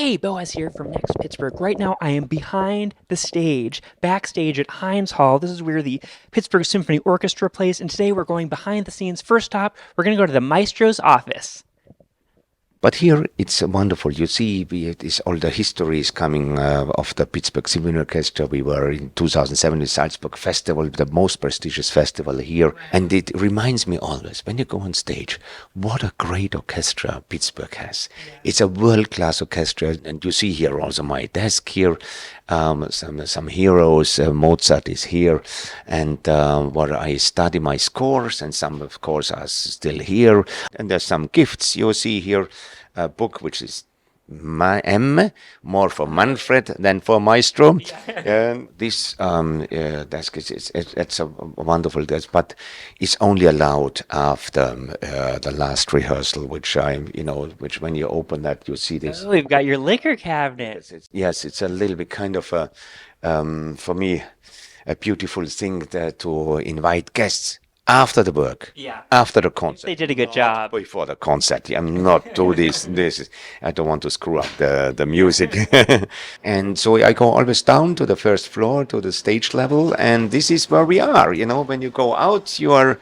Hey, Boaz here from Next Pittsburgh. Right now, I am behind the stage, backstage at Heinz Hall. This is where the Pittsburgh Symphony Orchestra plays, and today we're going behind the scenes. First stop, we're going to go to the Maestro's office. But here it's wonderful. You see, all the history is coming of the Pittsburgh Symphony Orchestra. We were in 2007 at Salzburg Festival, the most prestigious festival here. And it reminds me always, when you go on stage, what a great orchestra Pittsburgh has. It's a world-class orchestra. And you see here also my desk here, some heroes. Mozart is here. And where I study my scores, and some, of course, are still here. And there's some gifts you see here. A book which is more for Manfred than for Maestro. And this desk it's a wonderful desk, but it's only allowed after the last rehearsal, which when you open that, you see this. Oh, we've got your liquor cabinet. Yes, it's a little bit kind of for me, a beautiful thing to invite guests. After the work, after the concert. They did a good job. Before the concert. I'm not do this. I don't want to screw up the music. And so I go always down to the first floor, to the stage level, and this is where we are. You know, when you go out, you are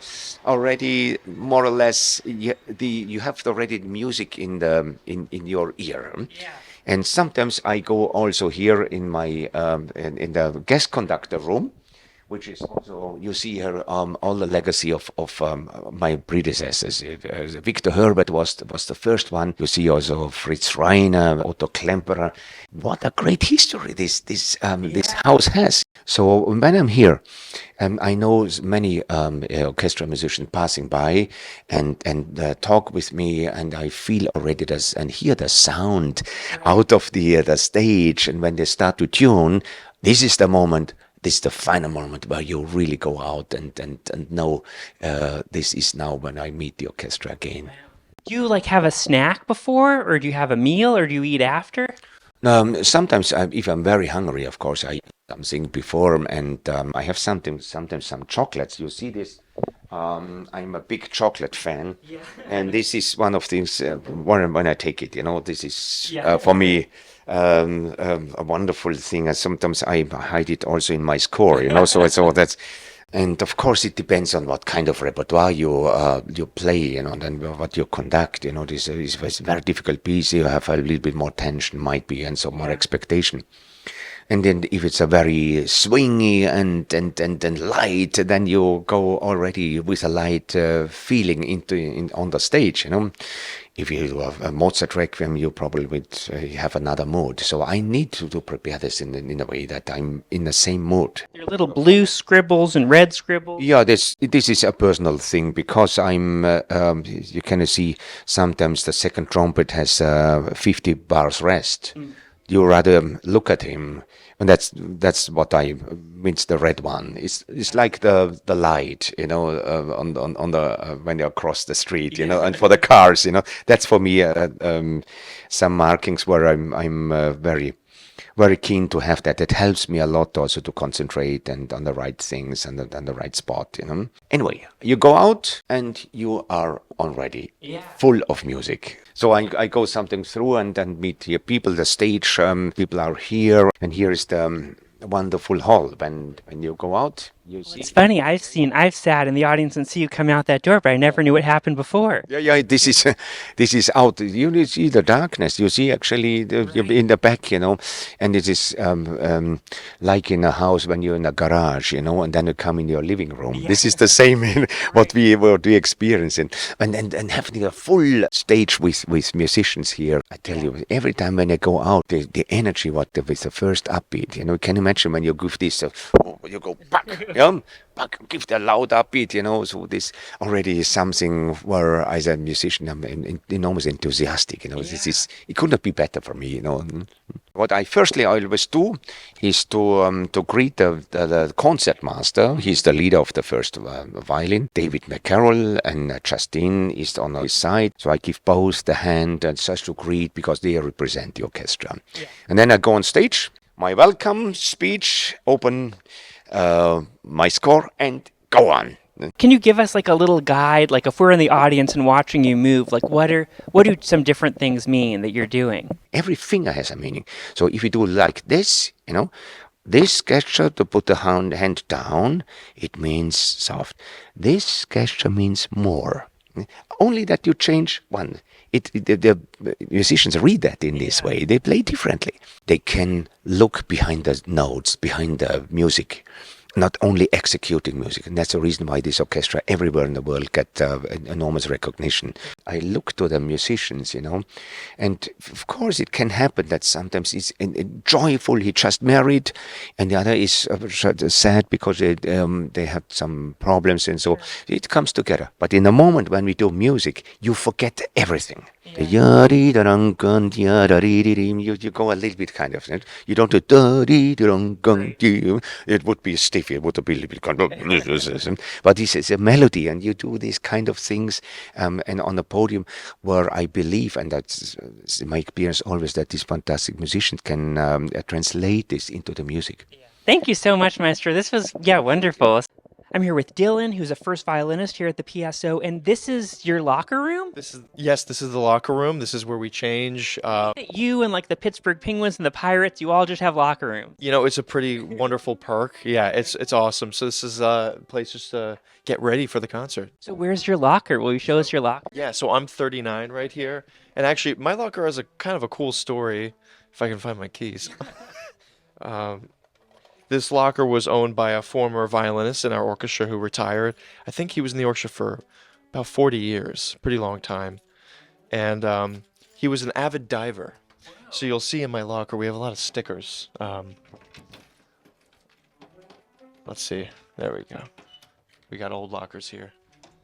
already more or less, you have already music in your ear. Yeah. And sometimes I go also here in my in the guest conductor room, which is also, you see here, all the legacy of my predecessors. Victor Herbert was the first one. You see also Fritz Reiner, Otto Klemperer. What a great history this house has. So when I'm here, I know many orchestra musicians passing by and talk with me, and I feel already and hear the sound out of the stage. And when they start to tune, this is the moment. This is the final moment where you really go out and know this is now when I meet the orchestra again. Do you have a snack before, or do you have a meal, or do you eat after? Sometimes, if I'm very hungry, of course, I eat something before, and I have sometimes some chocolates. You see this? I'm a big chocolate fan, and this is one of things when I take it. This is for me. A wonderful thing. Sometimes I hide it also in my score, so that's, and of course it depends on what kind of repertoire you play, and then what you conduct. This is a very difficult piece. You have a little bit more tension, might be, and some more expectation. And then if it's a very swingy and light, then you go already with a light feeling on the stage, If you have a Mozart Requiem, you probably would have another mood. So I need to prepare this in a way that I'm in the same mood. Your little blue scribbles and red scribbles? Yeah, this is a personal thing, because I'm, you can see sometimes the second trumpet has 50 bars rest. You rather look at him, and that's what means the red one. It's like the light, on the when you cross the street, and for the cars, that's for me some markings where I'm very, very keen to have that. It helps me a lot also to concentrate and on the right things and the right spot, Anyway, you go out and you are already full of music. So I go something through and then meet here people, the stage, people are here, and here is the wonderful hall. When you go out, you see. It's funny, I've sat in the audience and see you come out that door, but I never knew what happened before. Yeah, this is out. You see the darkness. You see actually you're in the back, and it is like in a house when you're in a garage, and then you come in your living room. Yeah. This is the same what we experience, and having a full stage with musicians here. I tell you, every time when I go out, the energy with the first upbeat, you can imagine when you give this, you go back. Give the loud upbeat, so this already is something where, as a musician, I'm enormously enthusiastic, it could not be better for me, What I always do is to greet the concertmaster. He's the leader of the first violin, David McCarroll, and Justine is on his side. So I give both the hand and such to greet, because they represent the orchestra. Yeah. And then I go on stage, my welcome speech, open my score, and go on. Can you give us like a little guide, like if we're in the audience and watching you move, like what do some different things mean that you're doing? Every finger has a meaning. So if you do like this, this gesture to put the hand down, it means soft. This gesture means more. Only that you change one. The musicians read that in this way. They play differently. They can look behind the notes, behind the music, not only executing music. And that's the reason why this orchestra everywhere in the world get enormous recognition. I look to the musicians, and of course it can happen that sometimes it's joyful, he just married, and the other is sad because they had some problems, and so it comes together. But in the moment when we do music, you forget everything. The you go a little bit kind of, you don't do it would be stiff, it would be a little bit kind of, but this is a melody, and you do these kind of things, and on the podium, where I believe, and that's my experience always, that these fantastic musicians can translate this into the music. Thank you so much, Maestro. This was, yeah, wonderful. I'm here with Dylan, who's a first violinist here at the PSO, and this is your locker room? This is the locker room. This is where we change. You and like the Pittsburgh Penguins and the Pirates, you all just have locker rooms. It's a pretty wonderful perk. Yeah, it's awesome. So this is a place just to get ready for the concert. So where's your locker? Will you show us your locker? Yeah, so I'm 39 right here. And actually, my locker has a kind of a cool story, if I can find my keys. This locker was owned by a former violinist in our orchestra who retired. I think he was in the orchestra for about 40 years, pretty long time. And he was an avid diver. So you'll see in my locker we have a lot of stickers. Let's see. There we go. We got old lockers here.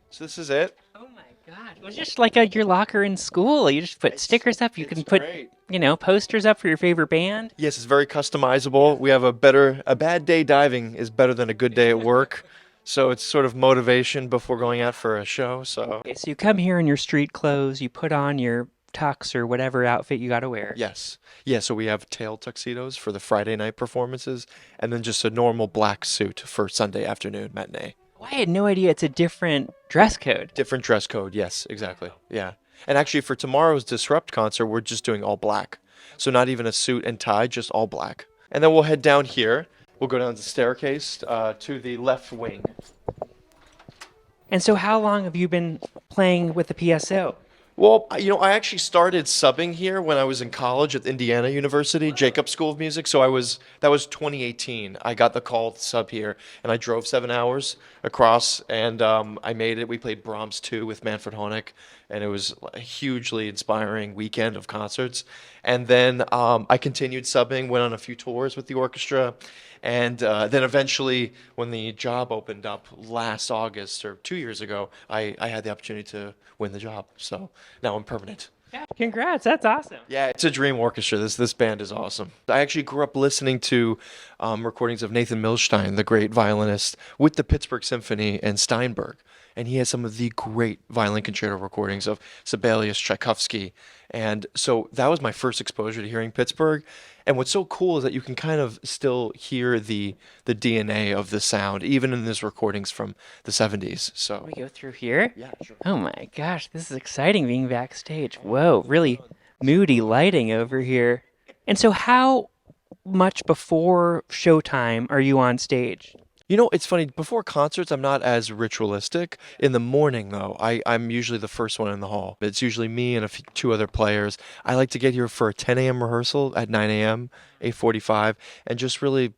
So this is it. Oh my God. It was just like your locker in school. You just put stickers up. You can put, great. Posters up for your favorite band. Yes, it's very customizable. We have a bad day diving is better than a good day at work. So it's sort of motivation before going out for a show. So Okay, so you come here in your street clothes, you put on your tux or whatever outfit you got to wear. yes. Yeah, so we have tail tuxedos for the Friday night performances, and then just a normal black suit for Sunday afternoon matinee. Oh, I had no idea it's a different dress code. Different dress code, yes, exactly. Yeah. And actually for tomorrow's Disrupt concert, we're just doing all black. So not even a suit and tie, just all black. And then we'll head down here. We'll go down the staircase to the left wing. And so how long have you been playing with the PSO? Well, I actually started subbing here when I was in college at Indiana University, Jacobs School of Music. So that was 2018. I got the call to sub here, and I drove 7 hours across, and I made it. We played Brahms 2 with Manfred Honeck, and it was a hugely inspiring weekend of concerts. And then I continued subbing, went on a few tours with the orchestra, and then eventually, when the job opened up last August or 2 years ago, I had the opportunity to win the job. So now I'm permanent. Yeah, congrats, that's awesome. Yeah, it's a dream orchestra. This band is awesome. I actually grew up listening to recordings of Nathan Milstein, the great violinist, with the Pittsburgh Symphony and Steinberg. And he has some of the great violin concerto recordings of Sibelius, Tchaikovsky. And so that was my first exposure to hearing Pittsburgh. And what's so cool is that you can kind of still hear the DNA of the sound, even in these recordings from the 70s. So We go through here? yeah, sure. Oh my gosh, this is exciting being backstage. Whoa, really moody lighting over here. And so how much before showtime are you on stage? It's funny. Before concerts, I'm not as ritualistic. In the morning, though, I'm usually the first one in the hall. It's usually me and two other players. I like to get here for a 10 a.m. rehearsal at 9 a.m., 8:45, and just really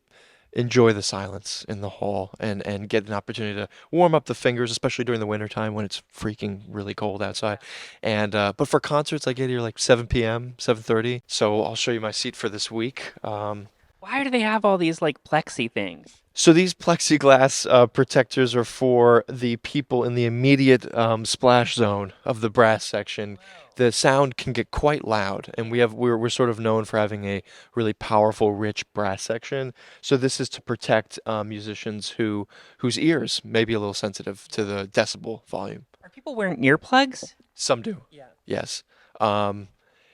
enjoy the silence in the hall and get an opportunity to warm up the fingers, especially during the wintertime when it's freaking really cold outside. And but for concerts, I get here like 7 p.m., 7:30. So I'll show you my seat for this week. Why do they have all these like plexi things? So these plexiglass protectors are for the people in the immediate splash zone of the brass section. The sound can get quite loud, and we're sort of known for having a really powerful, rich brass section. So this is to protect musicians whose ears may be a little sensitive to the decibel volume. Are people wearing earplugs? Some do. Yeah. Yes.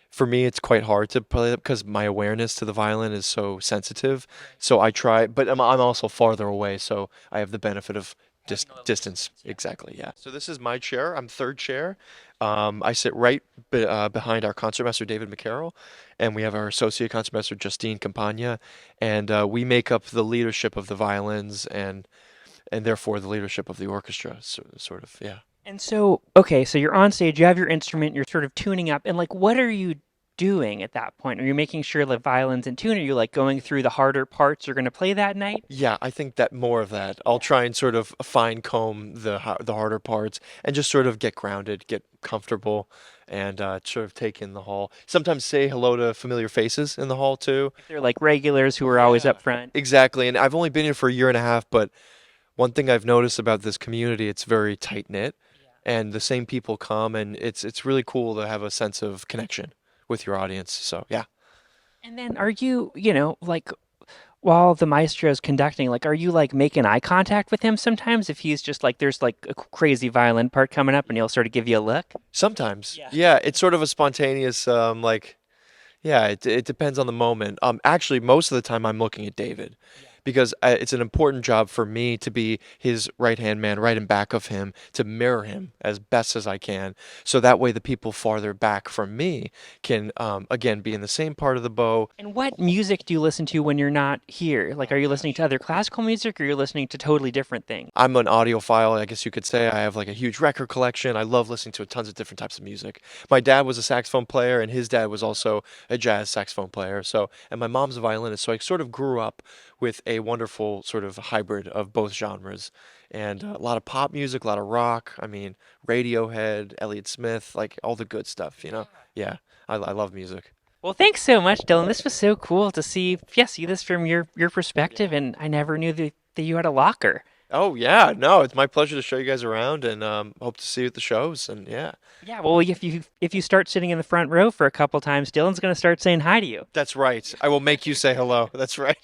For me, it's quite hard to play that because my awareness to the violin is so sensitive. So I try, but I'm also farther away, so I have the benefit of distance. Exactly, yeah. So this is my chair. I'm third chair. I sit right behind our concertmaster, David McCarroll, and we have our associate concertmaster, Justine Campagna, and we make up the leadership of the violins and therefore the leadership of the orchestra, sort of, yeah. And so, okay, so you're on stage, you have your instrument, you're sort of tuning up, and like, what are you doing at that point? Are you making sure the violin's in tune? Are you like going through the harder parts you're going to play that night? Yeah, I think that more of that. I'll try and sort of fine comb the harder parts and just sort of get grounded, get comfortable, and sort of take in the hall. Sometimes say hello to familiar faces in the hall too. They're like regulars who are always up front. Exactly, and I've only been here for a year and a half, but one thing I've noticed about this community, it's very tight knit, and the same people come, and it's really cool to have a sense of connection with your audience. So yeah. And then are you, like while the maestro's conducting, like, are you like making eye contact with him sometimes if he's just like, there's like a crazy violin part coming up and he'll sort of give you a look? Sometimes, yeah, it's sort of a spontaneous, yeah, it depends on the moment. Actually, most of the time I'm looking at David because it's an important job for me to be his right-hand man, right in back of him, to mirror him as best as I can. So that way the people farther back from me can, again, be in the same part of the bow. And what music do you listen to when you're not here? Like, are you listening to other classical music or you're listening to totally different things? I'm an audiophile, I guess you could say. I have like a huge record collection. I love listening to tons of different types of music. My dad was a saxophone player, and his dad was also a jazz saxophone player. So, and my mom's a violinist. So I sort of grew up with a wonderful sort of hybrid of both genres. And a lot of pop music, a lot of rock. I mean, Radiohead, Elliott Smith, like all the good stuff, you know? Yeah, I love music. Well, thanks so much, Dylan. This was so cool to see this from your perspective, and I never knew that you had a locker. Oh yeah, no, it's my pleasure to show you guys around, and hope to see you at the shows. And yeah, Yeah, well, if you start sitting in the front row for a couple times, Dylan's going to start saying hi to you. that's right. I will make you say hello. That's right.